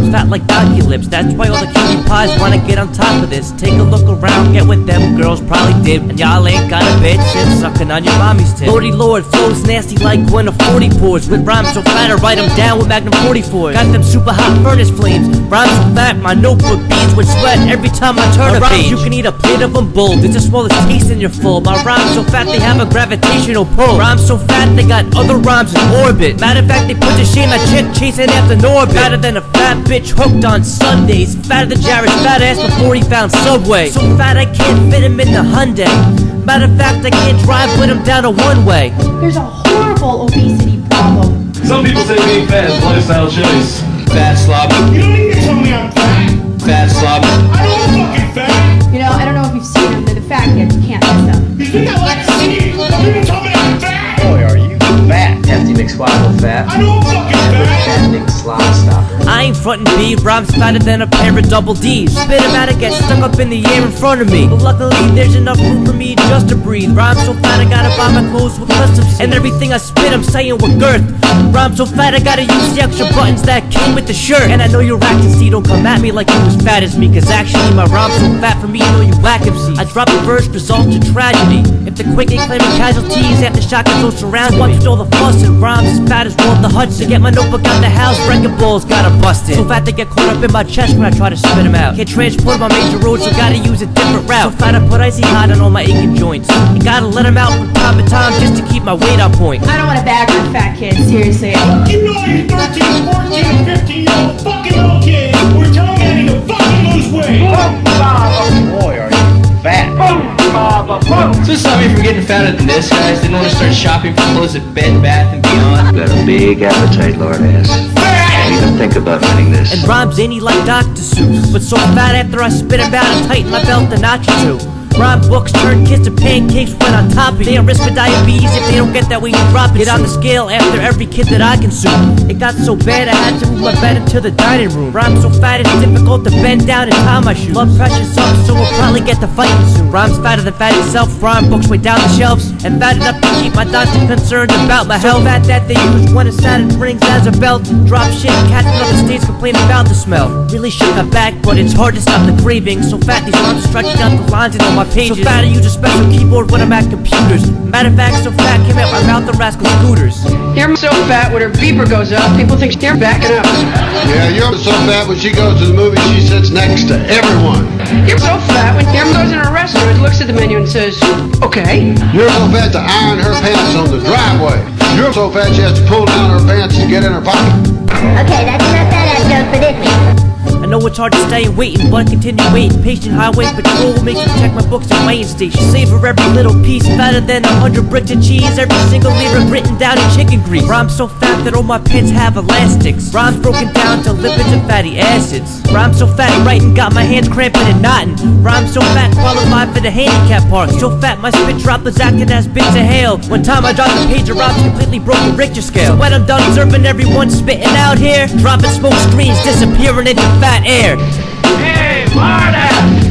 rhymes fat like donkey lips. That's why all the cutie pies wanna get on top of this. Take a look around, get what them girls probably did. And y'all ain't got a bitch and sucking on your mommy's tip. Lordy Lord, flows nasty like when a 40 pours. With rhymes so fat I write them down with Magnum 44. Got them super hot furnace flames. Rhymes so fat my notebook beads with sweat every time I turn a page. You can eat a plate of them bold, it's the smallest taste in your full. My rhymes so fat they have a gravitational pull. Rhymes so fat they got other rhymes in orbit. Matter of fact they put to shame that chick chasing after Norbit. Fatter than a fat bitch hooked on Sundays. Fatter than Jared's fat ass before he found Subway. So fat I can't fit him in the Hyundai. Matter of fact I can't drive with him down a one-way. There's a horrible obesity problem. Some people say being fat is a lifestyle choice. Fat slob. You don't need to tell me I'm fat. Fat slob. I know I'm fucking fat. You know, I don't know if you've seen them. They're the fat kids. You can't miss them. You think I like to see people tell me I'm fat? Boy, are you fat. Hefty McSwoggle fat. I know I'm fucking fat. Fat big slob stopper. I ain't frontin' B, rhymes fatter than a pair of double D's. Spit him out and get stuck up in the air in front of me. But luckily there's enough room for me just to breathe. Rhymes so fat I gotta buy my clothes with custom seams. And everything I spit I'm saying with girth. Rhymes so fat I gotta use the extra buttons that came with the shirt. And I know you're acting C, don't come at me like you as fat as me. Cause actually my rhymes so fat for me, you know you whack MC. I drop the verse, results in tragedy. If the quick ain't claiming casualties after shotguns don't surround me. Watch with all the fuss and rhymes as fat as Walt the Hudson. Get my notebook out the house, wrecking balls gotta bust it. So fat they get caught up in my chest when I try to spit them out. Can't transport them on major roads, so gotta use a different route. So fat I put icy hot on all my aching joints. And gotta let them out from time to time just to keep my weight on point. I don't want to bag on fat kids, seriously. You know you 13, 14, 15-year-old fucking little kid. We're telling me I need to fucking lose weight. Boy, are you fat. So stop me from getting fatter than this, guys. Didn't want to start shopping for clothes at Bed Bath & Beyond. Got a big appetite, Lord ass. Don't even think about winning this. And rhymes ain't he like Dr. Seuss, but so fat after I spit him out and tighten my belt a notch or two. Rhyme books turn kids to pancakes when on top of it. They at risk for diabetes if they don't get that way you drop it. Get on the scale after every kid that I consume. It got so bad I had to move my bed into the dining room. Rhyme so fat it's difficult to bend down and tie my shoes. Blood pressure's up so we'll probably get to fighting soon. Rhymes fatter than fat itself. Rhyme books way down the shelves. And fat enough to keep my doctor concerned about my health. So fat that they use when a Saturn rings as a belt. Drop shit, cats in other states complain about the smell. Really shook my back but it's hard to stop the craving. So fat these arms stretching out the lines and on my pages. So fat I use a special keyboard when I'm at computers. Matter of fact, so fat came out my mouth the rascal scooters. You're so fat when her beeper goes up, people think you're backing up. Yeah, you're so fat when she goes to the movie, she sits next to everyone. You're so fat when Kim goes in a restaurant, looks at the menu and says, okay. You're so fat to iron her pants on the driveway. You're so fat she has to pull down her pants to get in her pocket. Okay, that's enough fat ass joke for this week. I know it's hard to stay waiting, but continue waiting. Patient highway patrol makes me check my books and weighing station. Savor every little piece, fatter than 100 bricks of cheese. Every single lyric written down in chicken grease. Rhymes so fat that all my pants have elastics. Rhymes broken down to lipids and fatty acids. Rhymes so fat writing got my hands cramping and knotting. Rhymes so fat qualified for the handicap park. So fat my spit droplets acting as bits of hail. One time I dropped a page of rhymes completely broke the Richter scale. So when I'm done serving everyone spitting out here, dropping smoke screens disappearing into fat air. Hey, Marta!